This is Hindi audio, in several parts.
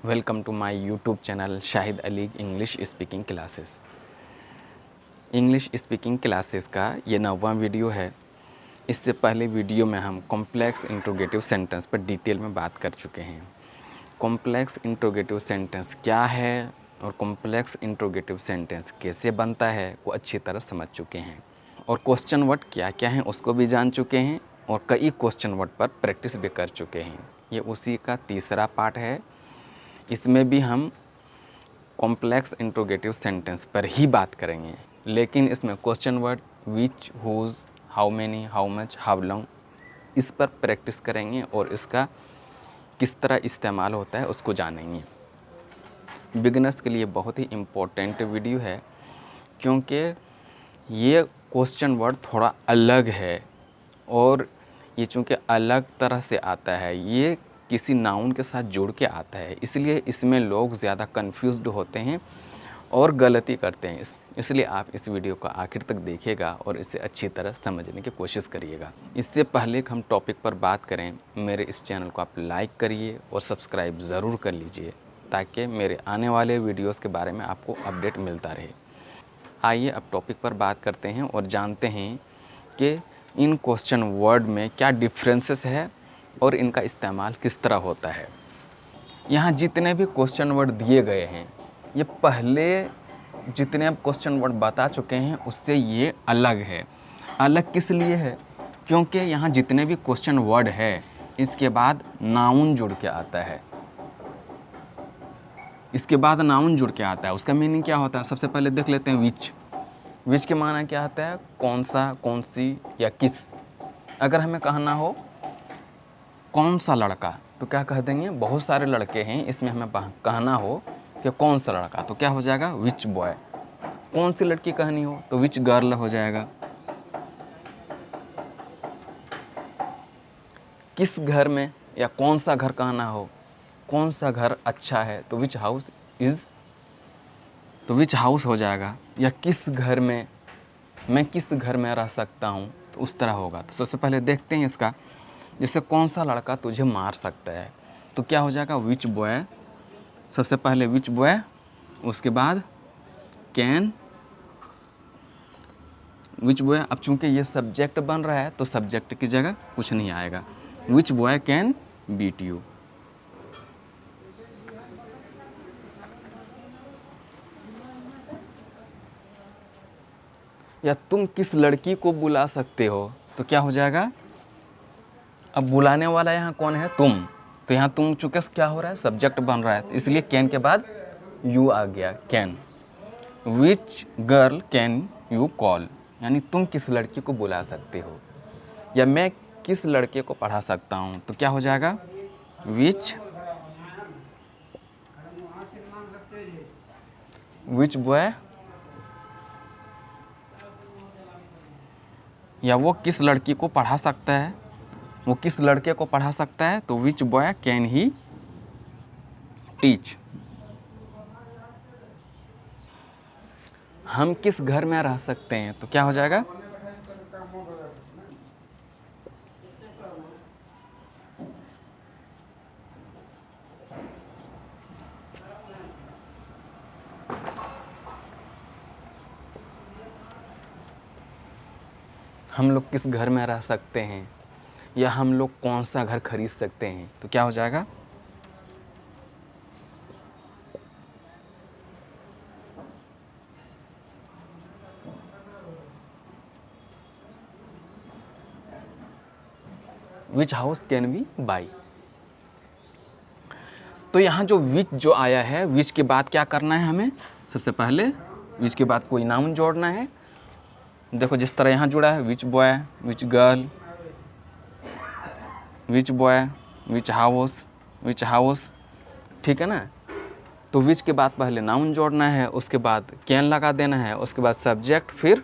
Welcome to my YouTube channel Shahid Ali English speaking classes. English speaking classes का ये 9वां वीडियो है। इससे पहले वीडियो में हम कॉम्प्लेक्स इंट्रोगेटिव सेंटेंस पर डिटेल में बात कर चुके हैं। कॉम्प्लेक्स इंट्रोगेटिव सेंटेंस क्या है और कॉम्प्लेक्स इंट्रोगेटिव सेंटेंस कैसे बनता है वो अच्छी तरह समझ चुके हैं, और क्वेश्चन वर्ड क्या क्या हैं उसको भी जान चुके हैं, और कई क्वेश्चन वर्ड पर प्रैक्टिस भी कर चुके हैं। ये उसी का तीसरा पार्ट है। इसमें भी हम कॉम्प्लेक्स इंट्रोगेटिव सेंटेंस पर ही बात करेंगे, लेकिन इसमें question word which, whose, how many, how much, how long इस पर प्रैक्टिस करेंगे और इसका किस तरह इस्तेमाल होता है उसको जानेंगे। बिगिनर्स के लिए बहुत ही इम्पोर्टेंट वीडियो है, क्योंकि ये क्वेश्चन वर्ड थोड़ा अलग है और ये चूँकि अलग तरह से आता है, ये किसी नाउन के साथ जुड़ के आता है, इसलिए इसमें लोग ज़्यादा कंफ्यूज्ड होते हैं और गलती करते हैं। इसलिए आप इस वीडियो को आखिर तक देखिएगा और इसे अच्छी तरह समझने की कोशिश करिएगा। इससे पहले कि हम टॉपिक पर बात करें, मेरे इस चैनल को आप लाइक करिए और सब्सक्राइब ज़रूर कर लीजिए, ताकि मेरे आने वाले वीडियोज़ के बारे में आपको अपडेट मिलता रहे। आइए अब टॉपिक पर बात करते हैं और जानते हैं कि इन क्वेश्चन वर्ड में क्या डिफरेंसेस है और इनका इस्तेमाल किस तरह होता है। यहाँ जितने भी क्वेश्चन वर्ड दिए गए हैं, ये पहले जितने अब क्वेश्चन वर्ड बता चुके हैं उससे ये अलग है। अलग किस लिए है? क्योंकि यहाँ जितने भी क्वेश्चन वर्ड है इसके बाद नाउन जुड़ के आता है। इसके बाद नाउन जुड़ के आता है। उसका मीनिंग क्या होता है? सबसे पहले देख लेते हैं विच। विच के माना क्या आता है? कौन सा, कौन सी या किस। अगर हमें कहना हो कौन सा लड़का तो क्या कह देंगे? बहुत सारे लड़के हैं, इसमें हमें कहना हो कि कौन सा लड़का तो क्या हो जाएगा? विच बॉय। कौन सी लड़की कहनी हो तो विच गर्ल हो जाएगा। किस घर में या कौन सा घर कहना हो, कौन सा घर अच्छा है तो विच हाउस इज़, तो विच हाउस हो जाएगा। या किस घर में, मैं किस घर में रह सकता हूँ तो उस तरह होगा। तो सबसे पहले देखते हैं इसका। जैसे कौन सा लड़का तुझे मार सकता है तो क्या हो जाएगा? विच बॉय। सबसे पहले विच बॉय, उसके बाद कैन, विच बॉय। अब चूंकि ये सब्जेक्ट बन रहा है तो सब्जेक्ट की जगह कुछ नहीं आएगा। विच बॉय कैन बीट यू। या तुम किस लड़की को बुला सकते हो तो क्या हो जाएगा? अब बुलाने वाला यहाँ कौन है? तुम। तो यहाँ तुम चूंकि क्या हो रहा है? सब्जेक्ट बन रहा है, इसलिए कैन के बाद यू आ गया, can. Which girl can you call, यानी तुम किस लड़की को बुला सकते हो। या मैं किस लड़के को पढ़ा सकता हूँ तो क्या हो जाएगा? विच बॉय। या वो किस लड़की को पढ़ा सकता है, वो किस लड़के को पढ़ा सकता है तो विच बॉय कैन ही टीच। हम किस घर में रह सकते हैं तो क्या हो जाएगा? हम लोग किस घर में रह सकते हैं, या हम लोग कौन सा घर खरीद सकते हैं तो क्या हो जाएगा? विच हाउस कैन बी बाई। तो यहाँ जो विच जो आया है, विच के बाद क्या करना है हमें? सबसे पहले विच के बाद कोई नाउन जोड़ना है। देखो जिस तरह यहाँ जुड़ा है, which boy, which girl, which boy, which house, ठीक है ना। तो विच के बाद पहले नाउन जोड़ना है, उसके बाद कैन लगा देना है, उसके बाद सब्जेक्ट, फिर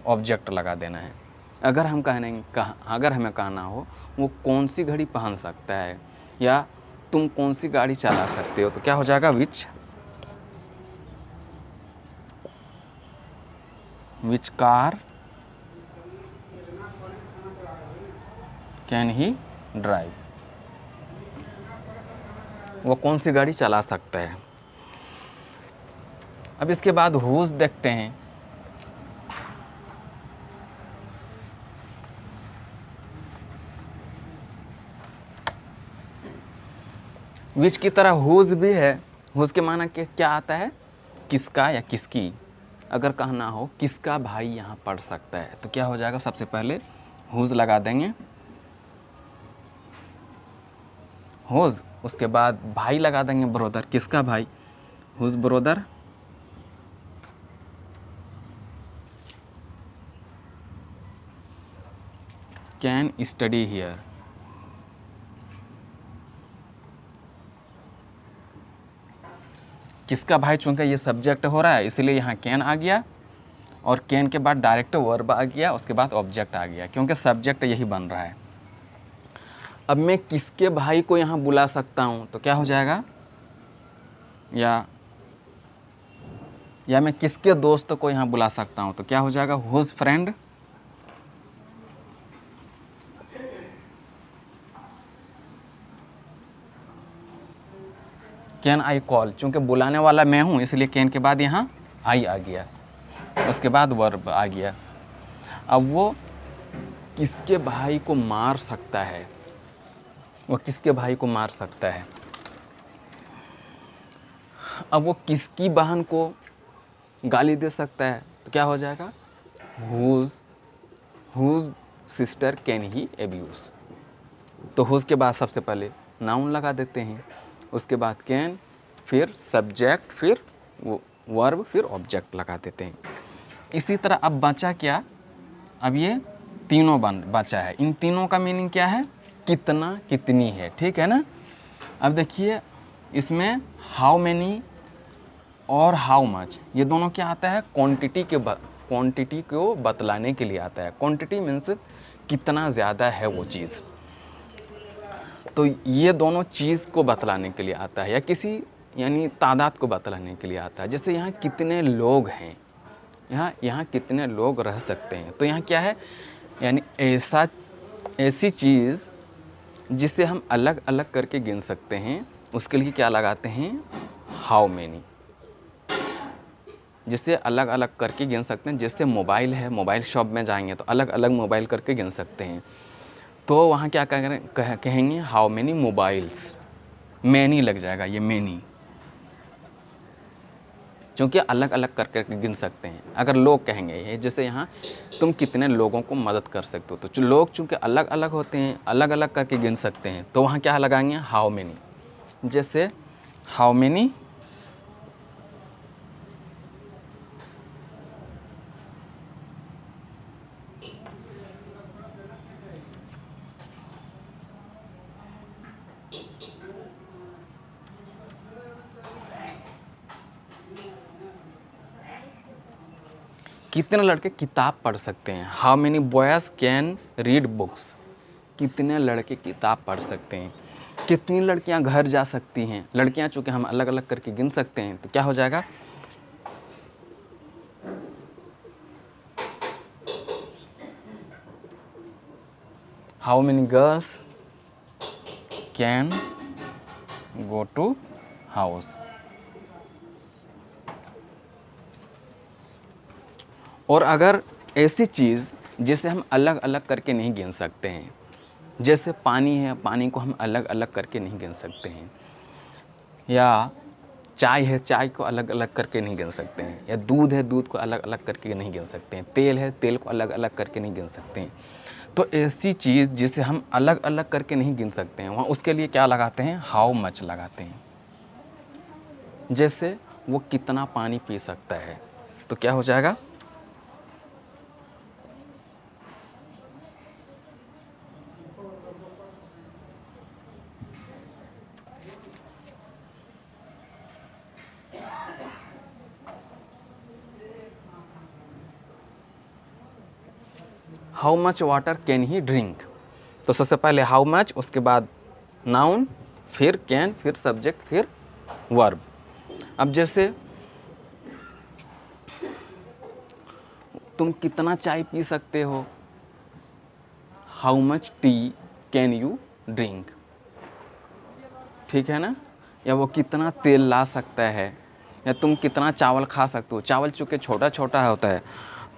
ऑब्जेक्ट लगा देना है। अगर हम अगर हमें कहना हो वो कौन सी घड़ी पहन सकता है या तुम कौन सी गाड़ी चला सकते हो तो क्या हो जाएगा? Which car can he drive. वो कौन सी गाड़ी चला सकता है। अब इसके बाद हुज देखते हैं। विच की तरह हुज भी है। हुज के माना के क्या आता है, किसका या किसकी। अगर कहना हो किसका भाई यहाँ पढ़ सकता है तो क्या हो जाएगा, सबसे पहले हुज लगा देंगे, हुज, उसके बाद भाई लगा देंगे ब्रोदर, किसका भाई, whose brother can study here. किसका भाई, चूंकि ये सब्जेक्ट हो रहा है इसलिए यहाँ कैन आ गया, और कैन के बाद डायरेक्ट वर्ब आ गया, उसके बाद ऑब्जेक्ट आ गया, क्योंकि सब्जेक्ट यही बन रहा है। अब मैं किसके भाई को यहाँ बुला सकता हूँ तो क्या हो जाएगा, या मैं किसके दोस्त को यहाँ बुला सकता हूँ तो क्या हो जाएगा, whose friend can I call. चूँकि बुलाने वाला मैं हूँ इसलिए कैन के बाद यहाँ आई आ गया, उसके बाद वर्ब आ गया। अब वो किसके भाई को मार सकता है, वो किसके भाई को मार सकता है। अब वो किसकी बहन को गाली दे सकता है तो क्या हो जाएगा, whose sister can he abuse. तो हुज के बाद सबसे पहले नाउन लगा देते हैं, उसके बाद कैन, फिर सब्जेक्ट, फिर वर्ब, फिर ऑब्जेक्ट लगा देते हैं। इसी तरह अब बचा क्या, अब ये तीनों बचा है। इन तीनों का मीनिंग क्या है, कितना, कितनी है, ठीक है ना। अब देखिए इसमें हाउ मैनी और हाउ मच, ये दोनों क्या आता है, क्वांटिटी को बतलाने के लिए आता है। क्वांटिटी मीन्स कितना ज़्यादा है वो चीज़, तो ये दोनों चीज़ को बतलाने के लिए आता है, या किसी यानी तादाद को बतलाने के लिए आता है। जैसे यहाँ कितने लोग हैं, यहाँ कितने लोग रह सकते हैं, तो यहाँ क्या है, यानी ऐसी चीज़ जिसे हम अलग अलग करके गिन सकते हैं, उसके लिए क्या लगाते हैं, हाउ मैनी। जिससे अलग अलग करके गिन सकते हैं, जैसे मोबाइल है, मोबाइल शॉप में जाएंगे तो अलग अलग मोबाइल करके गिन सकते हैं, तो वहाँ क्या कहेंगे, हाउ मैनी मोबाइल्स, मैनी लग जाएगा, ये मैनी, क्योंकि अलग अलग करके गिन सकते हैं। अगर लोग कहेंगे, ये जैसे यहाँ तुम कितने लोगों को मदद कर सकते हो, तो लोग चूँकि अलग अलग होते हैं, अलग अलग करके गिन सकते हैं, तो वहाँ क्या लगाएंगे, हाउ मैनी। जैसे हाउ मैनी कितने लड़के किताब पढ़ सकते हैं, how many boys can read books. कितने लड़के किताब पढ़ सकते हैं। कितनी लड़कियां घर जा सकती हैं, लड़कियां चूँकि हम अलग अलग करके गिन सकते हैं, तो क्या हो जाएगा, how many girls can go to house. और अगर ऐसी चीज़ जिसे हम अलग अलग करके नहीं गिन सकते हैं, जैसे पानी है, पानी को हम अलग अलग करके नहीं गिन सकते हैं, या चाय है, चाय को अलग अलग करके नहीं गिन सकते हैं, या दूध है, दूध को अलग अलग करके नहीं गिन सकते हैं, तेल है, तेल को अलग अलग करके नहीं गिन सकते हैं। तो ऐसी चीज़ जिसे हम अलग अलग करके नहीं गिन सकते हैं, वहाँ उसके लिए क्या लगाते हैं, हाउ मच लगाते हैं। जैसे वो कितना पानी पी सकता है, तो क्या हो जाएगा, how much water can he drink. तो सबसे पहले हाउ मच, उसके बाद नाउन, फिर कैन, फिर सब्जेक्ट, फिर वर्ब। अब जैसे तुम कितना चाय पी सकते हो, how much T can you drink, ठीक है ना। या वो कितना तेल ला सकता है, या तुम कितना चावल खा सकते हो। चावल चूँकि छोटा छोटा होता है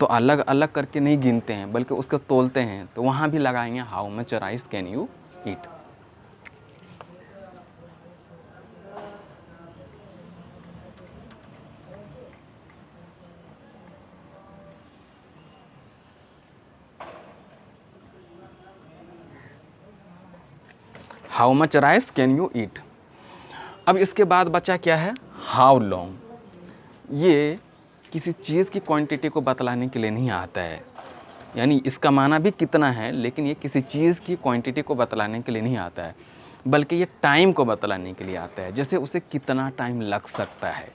तो अलग अलग करके नहीं गिनते हैं बल्कि उसको तोलते हैं, तो वहाँ भी लगाएंगे how much rice can you eat. How much rice can you eat. अब इसके बाद बचा क्या है, हाउ लॉन्ग। ये किसी चीज़ की क्वांटिटी को बतलाने के लिए नहीं आता है, यानी इसका माना भी कितना है, लेकिन ये किसी चीज़ की क्वांटिटी को बतलाने के लिए नहीं आता है, बल्कि ये टाइम को बतलाने के लिए आता है। जैसे उसे कितना टाइम लग सकता है,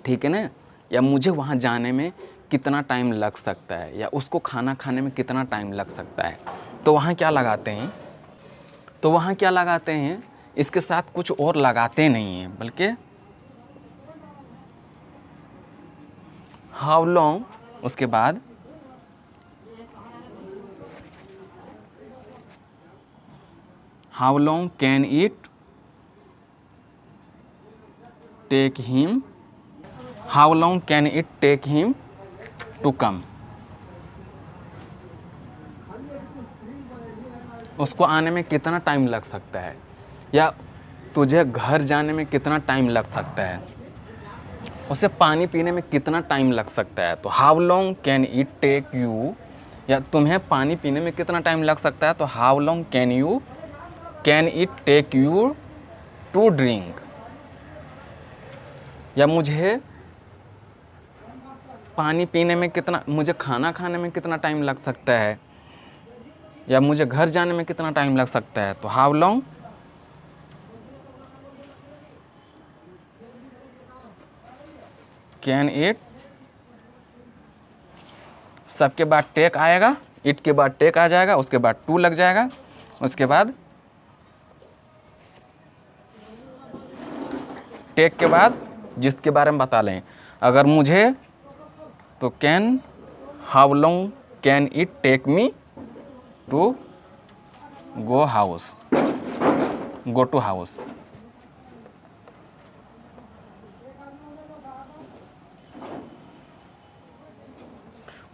ठीक है ना, या मुझे वहाँ जाने में कितना टाइम लग सकता है, या उसको खाना खाने में कितना टाइम लग सकता है। तो वहाँ क्या लगाते हैं, तो वहाँ क्या लगाते हैं, इसके साथ कुछ और लगाते नहीं हैं, बल्कि हाउ लॉन्ग, उसके बाद how long can it take him, how long can it take him to come. उसको आने में कितना टाइम लग सकता है, या तुझे घर जाने में कितना टाइम लग सकता है, उसे पानी पीने में कितना टाइम लग सकता है। तो how long can it take you, या तुम्हें पानी पीने में कितना टाइम लग सकता है, तो how long can it take you to drink. या मुझे पानी पीने में कितना, मुझे खाना खाने में कितना टाइम लग सकता है, या मुझे घर जाने में कितना टाइम लग सकता है। तो हाउ लॉन्ग कैन इट, सबके बाद टेक आएगा, इट के बाद टेक आ जाएगा, उसके बाद टू लग जाएगा, उसके बाद टेक के बाद जिसके बारे में बता लें। अगर मुझे, तो can, how long can it take me to go house, go to house.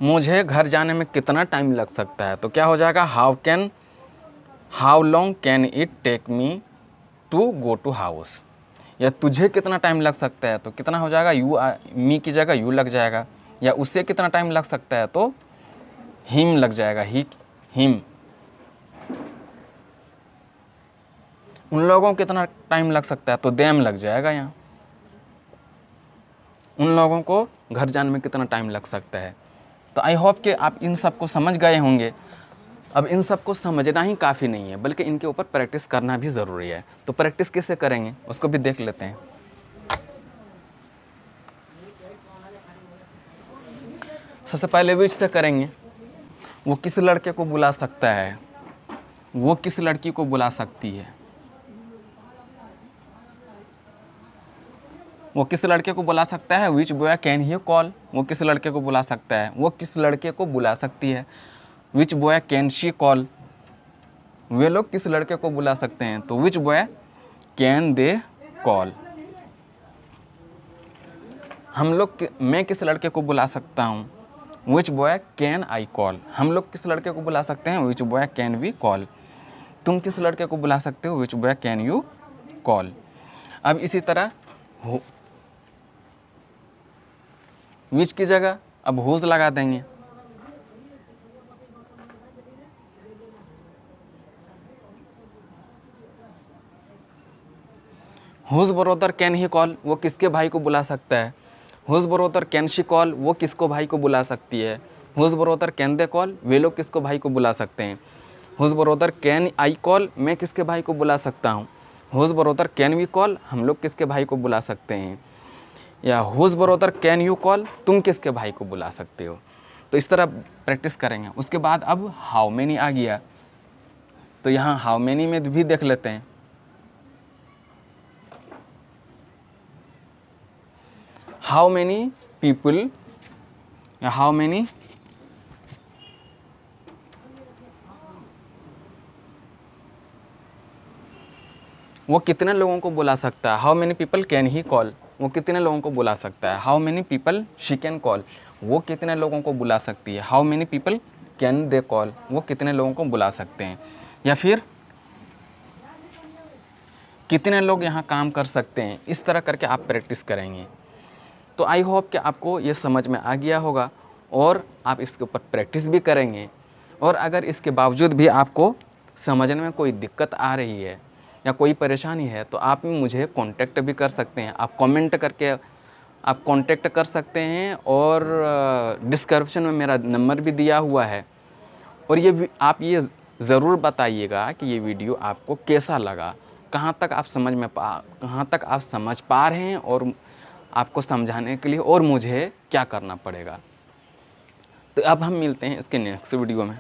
मुझे घर जाने में कितना टाइम लग सकता है, तो क्या हो जाएगा, how long can it take me to go to house. या तुझे कितना टाइम लग सकता है, तो कितना हो जाएगा, मी की जगह यू लग जाएगा। या उससे कितना टाइम लग सकता है, तो हिम लग जाएगा, हिम। उन लोगों को कितना टाइम लग सकता है, तो देम लग जाएगा यहाँ। उन लोगों को घर जाने में कितना टाइम लग सकता है। तो आई होप कि आप इन सब को समझ गए होंगे। अब इन सब को समझना ही काफ़ी नहीं है, बल्कि इनके ऊपर प्रैक्टिस करना भी ज़रूरी है। तो प्रैक्टिस कैसे करेंगे उसको भी देख लेते हैं। सबसे पहले विच से करेंगे। वो किस लड़के को बुला सकता है, वो किस लड़की को बुला सकती है, वो किस लड़के को बुला सकता है, which boy can he call. वो किस लड़के को बुला सकता है, वो किस लड़के को बुला सकती है, which boy can she call. वे लोग किस लड़के को बुला सकते हैं, तो विच बॉय कैन दे कॉल। हम लोग, मैं किस लड़के को बुला सकता हूँ, विच बॉय कैन आई कॉल। हम लोग किस लड़के को बुला सकते हैं, विच बॉय कैन वी कॉल। तुम किस लड़के को बुला सकते हो, विच बॉय कैन यू कॉल। अब इसी तरह विच की जगह अब हुज लगा देंगे। Whose brother can he call, वो किसके भाई को बुला सकता है। Whose brother can she call, वो किसको भाई को बुला सकती है। Whose brother can they call, वे लोग किसको भाई को बुला सकते हैं। Whose brother can I call, मैं किसके भाई को बुला सकता हूँ। Whose brother can we call, हम लोग किसके भाई को बुला सकते हैं। या whose brother can you call, तुम किसके भाई को बुला सकते हो। तो इस तरह प्रैक्टिस करेंगे। उसके बाद अब हाउ मेनी आ गया, तो यहाँ हाउ मेनी में भी देख लेते हैं। हाउ मेनी पीपल, या हाउ मेनी वो कितने लोगों को बुला सकता है, how many people can he call, वो कितने लोगों को बुला सकता है, how many people she can call, वो कितने लोगों को बुला सकती है, how many people can they call, वो कितने लोगों को बुला सकते हैं, या फिर कितने लोग यहाँ काम कर सकते हैं। इस तरह करके आप प्रैक्टिस करेंगे। तो आई होप कि आपको ये समझ में आ गया होगा और आप इसके ऊपर प्रैक्टिस भी करेंगे। और अगर इसके बावजूद भी आपको समझने में कोई दिक्कत आ रही है या कोई परेशानी है तो आप मुझे कांटेक्ट भी कर सकते हैं। आप कमेंट करके आप कांटेक्ट कर सकते हैं और डिस्क्रिप्शन में मेरा नंबर भी दिया हुआ है। और आप ये ज़रूर बताइएगा कि ये वीडियो आपको कैसा लगा, कहाँ तक आप समझ पा रहे हैं और आपको समझाने के लिए और मुझे क्या करना पड़ेगा। तो अब हम मिलते हैं इसके नेक्स्ट वीडियो में।